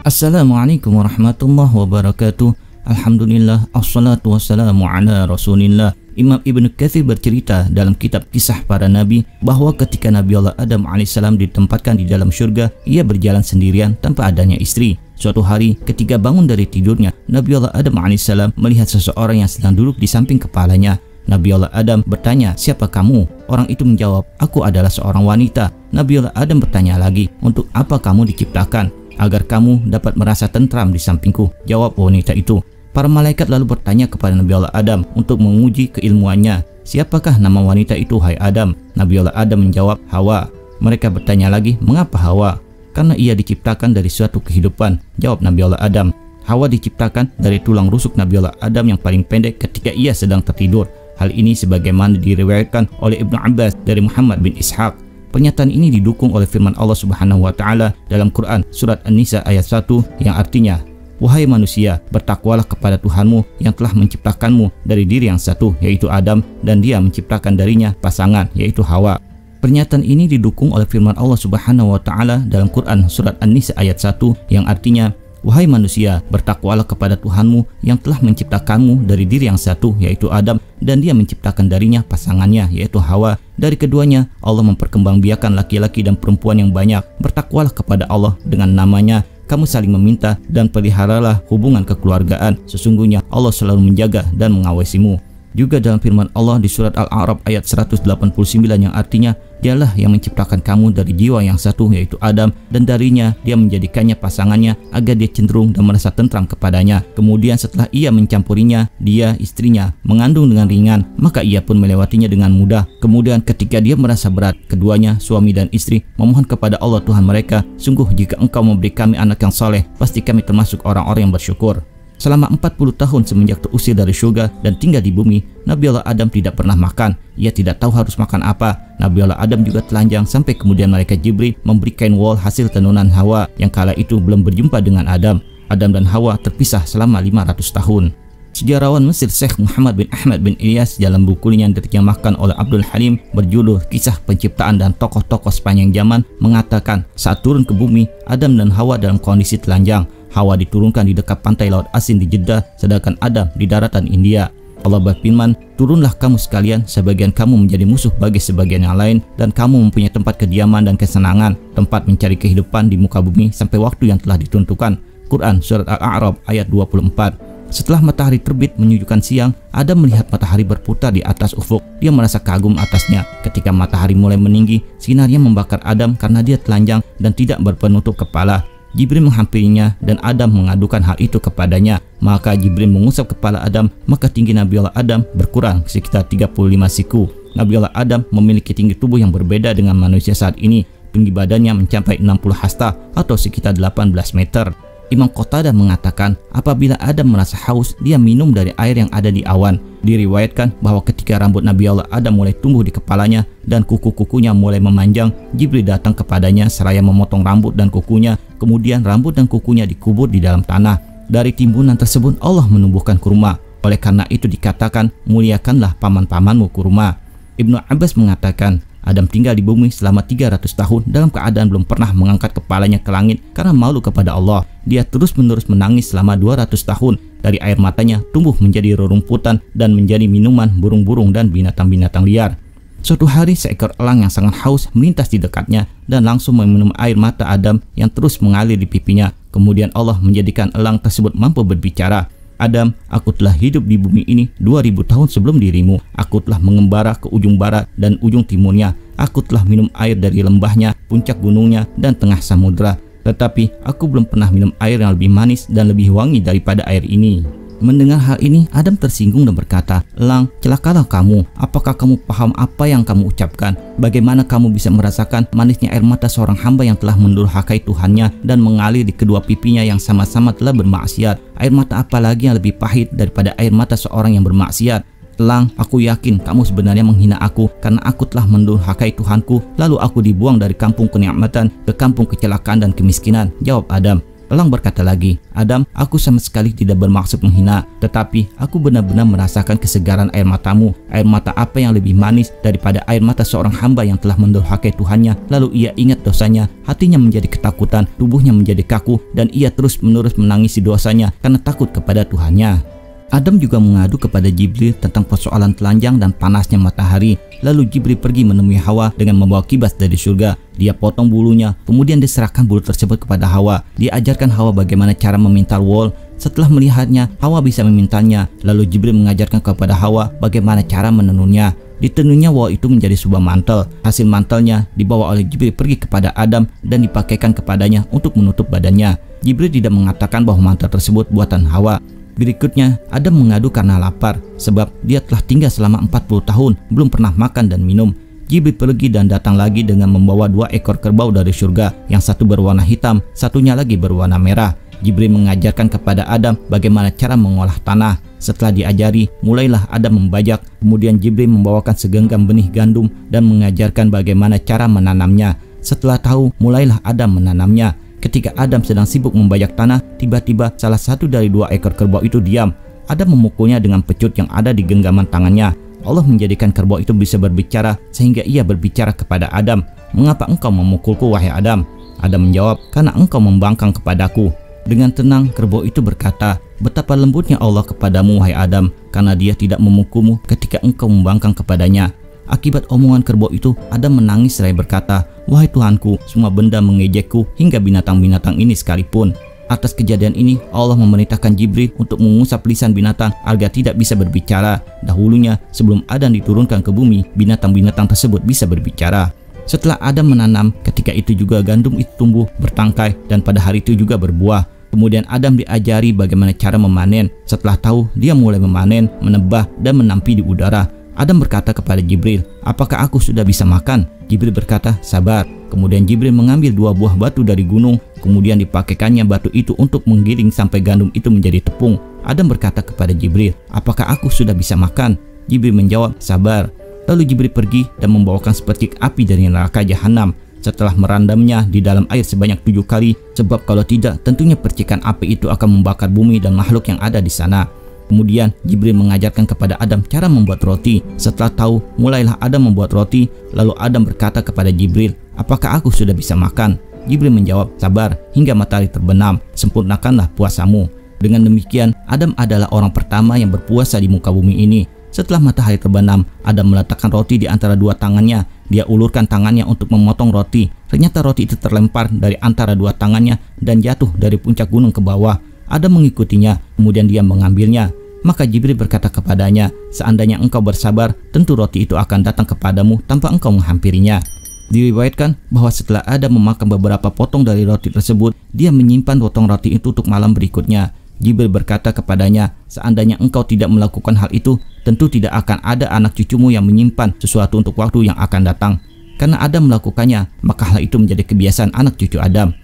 Assalamualaikum warahmatullahi wabarakatuh. Alhamdulillah, assalatu wassalamu ala rasulillah. Imam Ibn Katsir bercerita dalam kitab Kisah Para Nabi bahwa ketika Nabi Allah Adam alaihissalam ditempatkan di dalam surga, ia berjalan sendirian tanpa adanya istri. Suatu hari ketika bangun dari tidurnya, Nabi Allah Adam alaihissalam melihat seseorang yang sedang duduk di samping kepalanya. Nabi Allah Adam bertanya, "Siapa kamu?" Orang itu menjawab, "Aku adalah seorang wanita." Nabi Allah Adam bertanya lagi, "Untuk apa kamu diciptakan?" "Agar kamu dapat merasa tentram di sampingku," jawab wanita itu. Para malaikat lalu bertanya kepada Nabi Allah Adam untuk menguji keilmuannya, "Siapakah nama wanita itu, hai Adam?" Nabi Allah Adam menjawab, "Hawa." Mereka bertanya lagi, "Mengapa Hawa?" "Karena ia diciptakan dari suatu kehidupan," jawab Nabi Allah Adam. Hawa diciptakan dari tulang rusuk Nabi Allah Adam yang paling pendek ketika ia sedang tertidur. Hal ini sebagaimana diriwayatkan oleh Ibnu Abbas dari Muhammad bin Ishaq. Pernyataan ini didukung oleh firman Allah Subhanahu wa taala dalam Quran surat An-Nisa ayat 1 yang artinya, "Wahai manusia, bertakwalah kepada Tuhanmu yang telah menciptakanmu dari diri yang satu, yaitu Adam, dan Dia menciptakan darinya pasangan, yaitu Hawa." Pernyataan ini didukung oleh firman Allah Subhanahu wa taala dalam Quran surat An-Nisa ayat 1 yang artinya, "Wahai manusia, bertakwalah kepada Tuhanmu yang telah menciptakanmu dari diri yang satu, yaitu Adam, dan Dia menciptakan darinya pasangannya, yaitu Hawa. Dari keduanya, Allah memperkembangbiakan laki-laki dan perempuan yang banyak. Bertakwalah kepada Allah dengan namanya. Kamu saling meminta dan peliharalah hubungan kekeluargaan. Sesungguhnya Allah selalu menjaga dan mengawasimu." Juga dalam firman Allah di surat Al-A'raf ayat 189 yang artinya, "Dialah yang menciptakan kamu dari jiwa yang satu, yaitu Adam, dan darinya Dia menjadikannya pasangannya agar dia cenderung dan merasa tentram kepadanya. Kemudian setelah ia mencampurinya, dia, istrinya, mengandung dengan ringan, maka ia pun melewatinya dengan mudah. Kemudian ketika dia merasa berat, keduanya, suami dan istri, memohon kepada Allah Tuhan mereka, 'Sungguh jika Engkau memberi kami anak yang saleh, pasti kami termasuk orang-orang yang bersyukur.'" Selama 40 tahun semenjak terusir dari surga dan tinggal di bumi, Nabi Allah Adam tidak pernah makan. Ia tidak tahu harus makan apa. Nabi Allah Adam juga telanjang sampai kemudian malaikat Jibril memberi kain wol hasil tenunan Hawa yang kala itu belum berjumpa dengan Adam. Adam dan Hawa terpisah selama 500 tahun. Sejarawan Mesir Syekh Muhammad bin Ahmad bin Ilyas dalam bukunya yang diterjemahkan oleh Abdul Halim berjudul Kisah Penciptaan dan Tokoh-Tokoh Sepanjang Zaman mengatakan, saat turun ke bumi, Adam dan Hawa dalam kondisi telanjang. Hawa diturunkan di dekat pantai Laut Asin di Jeddah, sedangkan Adam di daratan India. Allah berfirman, "Turunlah kamu sekalian, sebagian kamu menjadi musuh bagi sebagian yang lain, dan kamu mempunyai tempat kediaman dan kesenangan, tempat mencari kehidupan di muka bumi sampai waktu yang telah ditentukan." Quran Surat Al-A'raf ayat 24. Setelah matahari terbit menyejukkan siang, Adam melihat matahari berputar di atas ufuk. Dia merasa kagum atasnya. Ketika matahari mulai meninggi, sinarnya membakar Adam karena dia telanjang dan tidak berpenutup kepala. Jibril menghampirinya dan Adam mengadukan hal itu kepadanya. Maka Jibril mengusap kepala Adam, maka tinggi Nabi Allah Adam berkurang sekitar 35 siku. Nabi Allah Adam memiliki tinggi tubuh yang berbeda dengan manusia saat ini. Tinggi badannya mencapai 60 hasta atau sekitar 18 meter. Imam Qatadah mengatakan, apabila Adam merasa haus, dia minum dari air yang ada di awan. Diriwayatkan bahwa ketika rambut Nabi Allah Adam mulai tumbuh di kepalanya dan kuku-kukunya mulai memanjang, Jibril datang kepadanya seraya memotong rambut dan kukunya. Kemudian rambut dan kukunya dikubur di dalam tanah. Dari timbunan tersebut Allah menumbuhkan kurma. Oleh karena itu dikatakan, muliakanlah paman-pamanmu kurma. Ibnu Abbas mengatakan, Adam tinggal di bumi selama 300 tahun dalam keadaan belum pernah mengangkat kepalanya ke langit karena malu kepada Allah. Dia terus-menerus menangis selama 200 tahun. Dari air matanya tumbuh menjadi rerumputan dan menjadi minuman burung-burung dan binatang-binatang liar. Suatu hari seekor elang yang sangat haus melintas di dekatnya dan langsung meminum air mata Adam yang terus mengalir di pipinya. Kemudian Allah menjadikan elang tersebut mampu berbicara. "Adam, aku telah hidup di bumi ini 2000 tahun sebelum dirimu. Aku telah mengembara ke ujung barat dan ujung timurnya. Aku telah minum air dari lembahnya, puncak gunungnya, dan tengah samudera. Tetapi aku belum pernah minum air yang lebih manis dan lebih wangi daripada air ini." Mendengar hal ini, Adam tersinggung dan berkata, "Elang, celakalah kamu. Apakah kamu paham apa yang kamu ucapkan? Bagaimana kamu bisa merasakan manisnya air mata seorang hamba yang telah mendurhakai Tuhannya dan mengalir di kedua pipinya yang sama-sama telah bermaksiat? Air mata apa lagi yang lebih pahit daripada air mata seorang yang bermaksiat? Elang, aku yakin kamu sebenarnya menghina aku karena aku telah mendurhakai Tuhanku, lalu aku dibuang dari kampung kenikmatan ke kampung kecelakaan dan kemiskinan," jawab Adam. Elang berkata lagi, Adam, aku sama sekali tidak bermaksud menghina, tetapi aku benar-benar merasakan kesegaran air matamu. Air mata apa yang lebih manis daripada air mata seorang hamba yang telah mendurhakai Tuhannya, lalu ia ingat dosanya, hatinya menjadi ketakutan, tubuhnya menjadi kaku, dan ia terus-menerus menangisi dosanya karena takut kepada Tuhannya. Adam juga mengadu kepada Jibril tentang persoalan telanjang dan panasnya matahari. Lalu Jibril pergi menemui Hawa dengan membawa kibas dari surga. Dia potong bulunya, kemudian diserahkan bulu tersebut kepada Hawa. Dia ajarkan Hawa bagaimana cara memintal wol. Setelah melihatnya, Hawa bisa memintalnya. Lalu Jibril mengajarkan kepada Hawa bagaimana cara menenunnya. Ditenunnya wol itu menjadi sebuah mantel. Hasil mantelnya dibawa oleh Jibril pergi kepada Adam dan dipakaikan kepadanya untuk menutup badannya. Jibril tidak mengatakan bahwa mantel tersebut buatan Hawa. Berikutnya, Adam mengadu karena lapar, sebab dia telah tinggal selama 40 tahun, belum pernah makan dan minum. Jibril pergi dan datang lagi dengan membawa 2 ekor kerbau dari surga, yang satu berwarna hitam, satunya lagi berwarna merah. Jibril mengajarkan kepada Adam bagaimana cara mengolah tanah. Setelah diajari, mulailah Adam membajak. Kemudian Jibril membawakan segenggam benih gandum dan mengajarkan bagaimana cara menanamnya. Setelah tahu, mulailah Adam menanamnya. Ketika Adam sedang sibuk membajak tanah, tiba-tiba salah satu dari 2 ekor kerbau itu diam. Adam memukulnya dengan pecut yang ada di genggaman tangannya. Allah menjadikan kerbau itu bisa berbicara sehingga ia berbicara kepada Adam. Mengapa engkau memukulku, wahai Adam? Adam menjawab, karena engkau membangkang kepadaku. Dengan tenang, kerbau itu berkata, betapa lembutnya Allah kepadamu, wahai Adam, karena dia tidak memukulmu ketika engkau membangkang kepadanya. Akibat omongan kerbau itu, Adam menangis seraya berkata, wahai Tuhanku, semua benda mengejekku hingga binatang-binatang ini sekalipun. Atas kejadian ini, Allah memerintahkan Jibril untuk mengusap lisan binatang agar tidak bisa berbicara. Dahulunya, sebelum Adam diturunkan ke bumi, binatang-binatang tersebut bisa berbicara. Setelah Adam menanam, ketika itu juga gandum itu tumbuh, bertangkai, dan pada hari itu juga berbuah. Kemudian Adam diajari bagaimana cara memanen. Setelah tahu, dia mulai memanen, menebah, dan menampi di udara. Adam berkata kepada Jibril, apakah aku sudah bisa makan? Jibril berkata, sabar. Kemudian Jibril mengambil 2 buah batu dari gunung, kemudian dipakaikannya batu itu untuk menggiling sampai gandum itu menjadi tepung. Adam berkata kepada Jibril, apakah aku sudah bisa makan? Jibril menjawab, sabar. Lalu Jibril pergi dan membawakan seperti api dari neraka jahanam. Setelah merendamnya di dalam air sebanyak 7 kali, sebab kalau tidak tentunya percikan api itu akan membakar bumi dan makhluk yang ada di sana. Kemudian Jibril mengajarkan kepada Adam cara membuat roti. Setelah tahu, mulailah Adam membuat roti. Lalu Adam berkata kepada Jibril, apakah aku sudah bisa makan? Jibril menjawab, sabar hingga matahari terbenam, sempurnakanlah puasamu. Dengan demikian, Adam adalah orang pertama yang berpuasa di muka bumi ini. Setelah matahari terbenam, Adam meletakkan roti di antara 2 tangannya. Dia ulurkan tangannya untuk memotong roti. Ternyata roti itu terlempar dari antara 2 tangannya dan jatuh dari puncak gunung ke bawah. Adam mengikutinya, kemudian dia mengambilnya. Maka Jibril berkata kepadanya, seandainya engkau bersabar, tentu roti itu akan datang kepadamu tanpa engkau menghampirinya. Diriwayatkan bahwa setelah Adam memakan beberapa potong dari roti tersebut, dia menyimpan potong roti itu untuk malam berikutnya. Jibril berkata kepadanya, seandainya engkau tidak melakukan hal itu, tentu tidak akan ada anak cucumu yang menyimpan sesuatu untuk waktu yang akan datang. Karena Adam melakukannya, maka hal itu menjadi kebiasaan anak cucu Adam.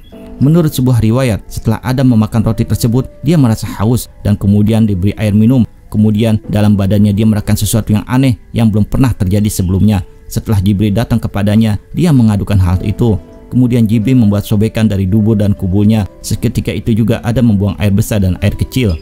Menurut sebuah riwayat, setelah Adam memakan roti tersebut, dia merasa haus dan kemudian diberi air minum. Kemudian dalam badannya dia merasakan sesuatu yang aneh yang belum pernah terjadi sebelumnya. Setelah Jibril datang kepadanya, dia mengadukan hal itu. Kemudian Jibril membuat sobekan dari dubur dan kubulnya. Seketika itu juga Adam membuang air besar dan air kecil.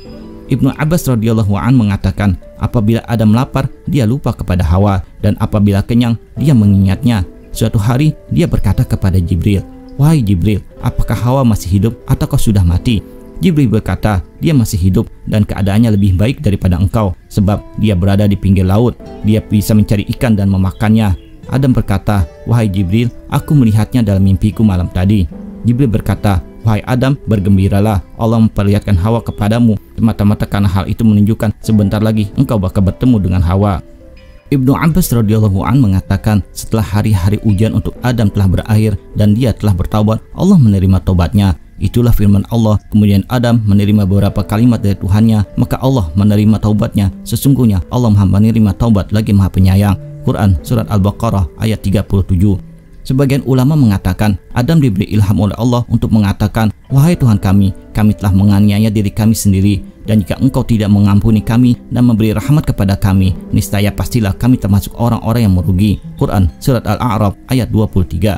Ibnu Abbas radhiyallahu an mengatakan, apabila Adam lapar, dia lupa kepada Hawa, dan apabila kenyang, dia mengingatnya. Suatu hari dia berkata kepada Jibril, wahai Jibril, apakah Hawa masih hidup ataukah sudah mati? Jibril berkata, dia masih hidup dan keadaannya lebih baik daripada engkau, sebab dia berada di pinggir laut. Dia bisa mencari ikan dan memakannya. Adam berkata, wahai Jibril, aku melihatnya dalam mimpiku malam tadi. Jibril berkata, wahai Adam, bergembiralah, Allah memperlihatkan Hawa kepadamu, semata-mata karena hal itu menunjukkan sebentar lagi engkau bakal bertemu dengan Hawa. Ibnu Abbas radhiyallahu an mengatakan, setelah hari-hari ujian untuk Adam telah berakhir dan dia telah bertaubat, Allah menerima taubatnya. Itulah firman Allah. Kemudian Adam menerima beberapa kalimat dari Tuhannya, maka Allah menerima taubatnya. Sesungguhnya Allah Maha menerima taubat lagi Maha Penyayang. Quran Surat Al-Baqarah ayat 37. Sebagian ulama mengatakan Adam diberi ilham oleh Allah untuk mengatakan, wahai Tuhan kami telah menganiaya diri kami sendiri, dan jika engkau tidak mengampuni kami dan memberi rahmat kepada kami, niscaya pastilah kami termasuk orang-orang yang merugi. Quran Surat Al-A'raf ayat 23.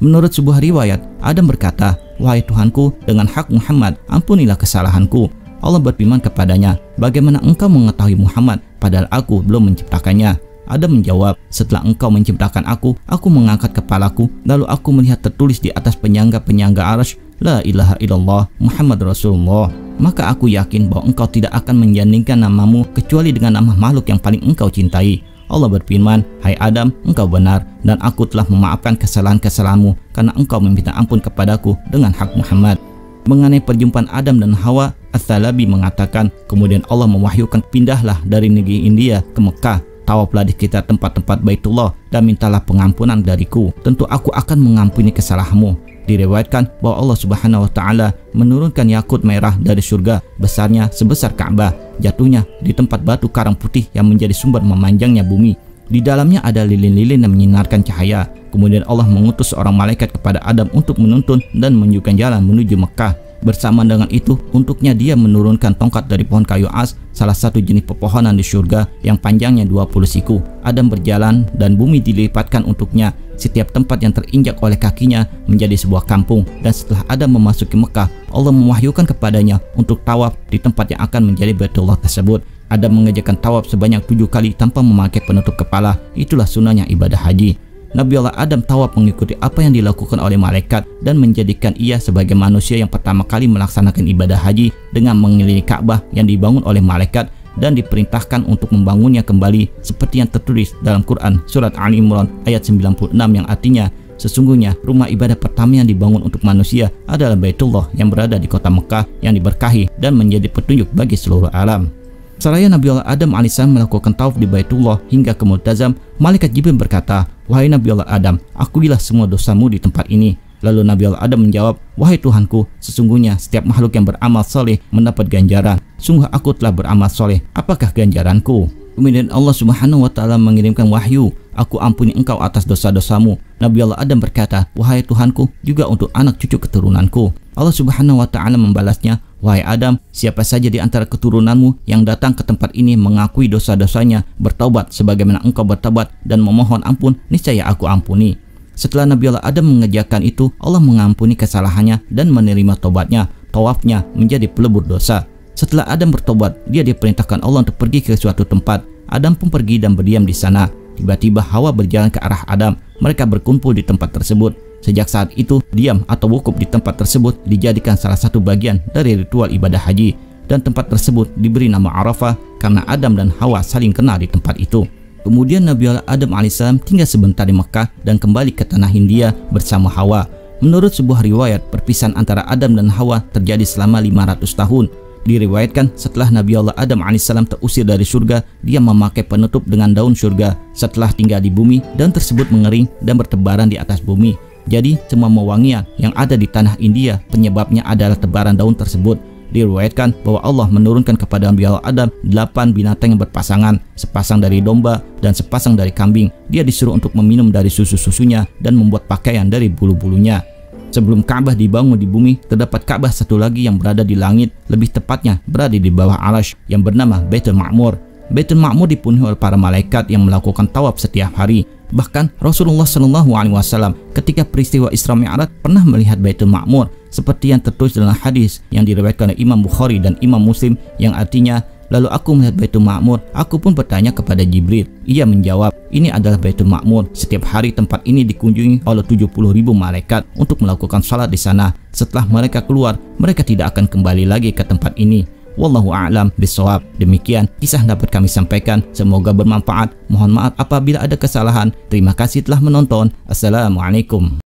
Menurut sebuah riwayat, Adam berkata, "Wahai Tuhanku, dengan hak Muhammad, ampunilah kesalahanku." Allah berfirman kepadanya, "Bagaimana engkau mengetahui Muhammad, padahal aku belum menciptakannya?" Adam menjawab, "Setelah engkau menciptakan aku mengangkat kepalaku, lalu aku melihat tertulis di atas penyangga-penyangga arsy, La ilaha illallah Muhammad Rasulullah. Maka aku yakin bahwa engkau tidak akan menjandingkan namamu kecuali dengan nama makhluk yang paling engkau cintai." Allah berfirman, "Hai Adam, engkau benar, dan aku telah memaafkan kesalahan-kesalahanmu karena engkau meminta ampun kepadaku dengan hak Muhammad." Mengenai perjumpaan Adam dan Hawa, Ats-Tsalabi mengatakan, kemudian Allah mewahyukan, "Pindahlah dari negeri India ke Mekah, tawaflah di sekitar tempat-tempat Baitullah dan mintalah pengampunan dariku. Tentu aku akan mengampuni kesalahanmu." Diriwayatkan bahwa Allah Subhanahu wa taala menurunkan yakut merah dari surga besarnya sebesar Ka'bah, jatuhnya di tempat batu karang putih yang menjadi sumber memanjangnya bumi. Di dalamnya ada lilin-lilin yang menyinarkan cahaya. Kemudian Allah mengutus seorang malaikat kepada Adam untuk menuntun dan menunjukkan jalan menuju Mekah. Bersama dengan itu, untuknya dia menurunkan tongkat dari pohon kayu as, salah satu jenis pepohonan di surga yang panjangnya 20 siku. Adam berjalan dan bumi dilipatkan untuknya. Setiap tempat yang terinjak oleh kakinya menjadi sebuah kampung. Dan setelah Adam memasuki Mekah, Allah mewahyukan kepadanya untuk tawaf di tempat yang akan menjadi Baitullah tersebut. Adam mengerjakan tawaf sebanyak 7 kali tanpa memakai penutup kepala. Itulah sunnahnya ibadah haji. Nabi Allah Adam tawaf mengikuti apa yang dilakukan oleh malaikat dan menjadikan ia sebagai manusia yang pertama kali melaksanakan ibadah haji dengan mengelilingi Ka'bah yang dibangun oleh malaikat dan diperintahkan untuk membangunnya kembali seperti yang tertulis dalam Quran surat Ali Imran ayat 96 yang artinya, "Sesungguhnya rumah ibadah pertama yang dibangun untuk manusia adalah Baitullah yang berada di kota Mekah yang diberkahi dan menjadi petunjuk bagi seluruh alam." Seraya Nabi Allah Adam alaihissalam melakukan tawaf di Baitullah hingga ke Multazam, malaikat Jibril berkata, "Wahai Nabi Allah Adam, akuilah semua dosamu di tempat ini." Lalu Nabi Allah Adam menjawab, "Wahai Tuhanku, sesungguhnya setiap makhluk yang beramal soleh mendapat ganjaran. Sungguh aku telah beramal soleh, apakah ganjaranku?" Kemudian Allah Subhanahu wa taala mengirimkan wahyu, "Aku ampuni engkau atas dosa-dosamu." Nabi Allah Adam berkata, "Wahai Tuhanku, juga untuk anak cucu keturunanku." Allah Subhanahu wa taala membalasnya, "Wahai Adam, siapa saja di antara keturunanmu yang datang ke tempat ini mengakui dosa-dosanya, bertaubat sebagaimana engkau bertaubat dan memohon ampun, niscaya aku ampuni." Setelah Nabi Allah Adam mengerjakan itu, Allah mengampuni kesalahannya dan menerima tobatnya. Tawafnya menjadi pelebur dosa. Setelah Adam bertobat, dia diperintahkan Allah untuk pergi ke suatu tempat. Adam pun pergi dan berdiam di sana. Tiba-tiba Hawa berjalan ke arah Adam. Mereka berkumpul di tempat tersebut. Sejak saat itu, diam atau wukuf di tempat tersebut dijadikan salah satu bagian dari ritual ibadah haji. Dan tempat tersebut diberi nama Arafah karena Adam dan Hawa saling kenal di tempat itu. Kemudian Nabi Allah Adam alaihissalam tinggal sebentar di Mekah dan kembali ke tanah Hindia bersama Hawa. Menurut sebuah riwayat, perpisahan antara Adam dan Hawa terjadi selama 500 tahun. Diriwayatkan setelah Nabi Allah Adam alaihissalam terusir dari surga, dia memakai penutup dengan daun surga setelah tinggal di bumi, daun tersebut mengering dan bertebaran di atas bumi. Jadi semua wewangian yang ada di tanah India penyebabnya adalah tebaran daun tersebut. Diriwayatkan bahwa Allah menurunkan kepada Nabi Allah Adam 8 binatang yang berpasangan, sepasang dari domba dan sepasang dari kambing. Dia disuruh untuk meminum dari susu-susunya dan membuat pakaian dari bulu-bulunya. Sebelum Ka'bah dibangun di bumi, terdapat Ka'bah satu lagi yang berada di langit, lebih tepatnya berada di bawah Arasy, yang bernama Baitul Ma'mur. Baitul Ma'mur dipenuhi oleh para malaikat yang melakukan tawaf setiap hari. Bahkan Rasulullah SAW ketika peristiwa Isra Mi'raj pernah melihat Baitul Ma'mur seperti yang tertulis dalam hadis yang diriwayatkan oleh Imam Bukhari dan Imam Muslim yang artinya, "Lalu aku melihat Baitul Ma'mur, aku pun bertanya kepada Jibril." Ia menjawab, "Ini adalah Baitul Ma'mur. Setiap hari tempat ini dikunjungi oleh 70.000 malaikat untuk melakukan salat di sana. Setelah mereka keluar, mereka tidak akan kembali lagi ke tempat ini." Wallahu a'lam bishawab. Demikian kisah dapat kami sampaikan. Semoga bermanfaat. Mohon maaf apabila ada kesalahan. Terima kasih telah menonton. Assalamualaikum.